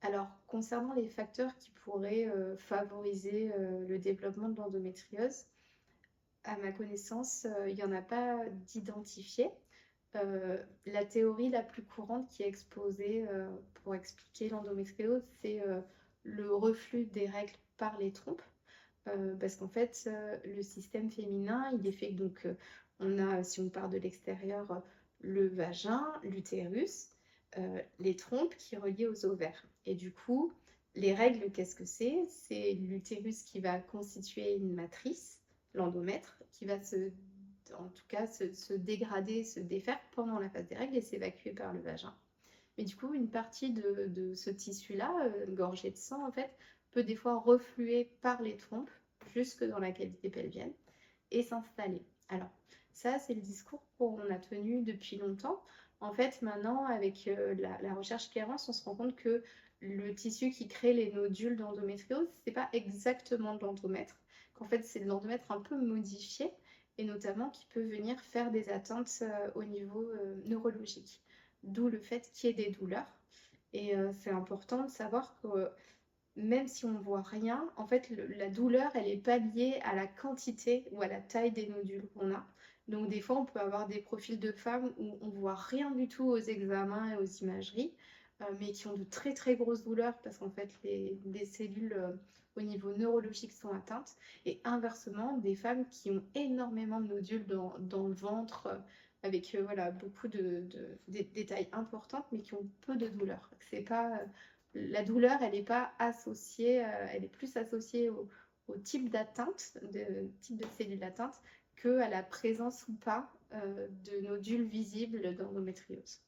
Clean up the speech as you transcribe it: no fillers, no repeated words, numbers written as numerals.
Alors, concernant les facteurs qui pourraient favoriser le développement de l'endométriose, à ma connaissance, il n'y en a pas d'identifié. La théorie la plus courante qui est exposée pour expliquer l'endométriose, c'est le reflux des règles par les trompes. Parce qu'en fait, le système féminin, il est fait donc, on a, si on part de l'extérieur, le vagin, l'utérus, les trompes qui relient aux ovaires. Et du coup, les règles, qu'est-ce que c'est? C'est l'utérus qui va constituer une matrice, l'endomètre, qui va en tout cas, se dégrader, se défaire pendant la phase des règles et s'évacuer par le vagin. Mais du coup, une partie de ce tissu-là, gorgé de sang, en fait, peut des fois refluer par les trompes jusque dans la cavité pelvienne et s'installer. Alors, ça, c'est le discours qu'on a tenu depuis longtemps. En fait, maintenant, avec la recherche qui avance, on se rend compte que le tissu qui crée les nodules d'endométriose, c'est pas exactement de l'endomètre, qu'en fait, c'est de l'endomètre un peu modifié et notamment qui peut venir faire des atteintes au niveau neurologique. D'où le fait qu'il y ait des douleurs. Et c'est important de savoir que même si on ne voit rien, en fait, la douleur, elle n'est pas liée à la quantité ou à la taille des nodules qu'on a. Donc, des fois, on peut avoir des profils de femmes où on ne voit rien du tout aux examens et aux imageries, mais qui ont de très, très grosses douleurs parce qu'en fait, les cellules au niveau neurologique sont atteintes. Et inversement, des femmes qui ont énormément de nodules dans le ventre, avec voilà, beaucoup des tailles importantes, mais qui ont peu de douleurs. C'est pas la douleur, elle n'est pas associée, elle est plus associée au type d'atteinte, type de cellule atteinte, qu'à la présence ou pas de nodules visibles d'endométriose.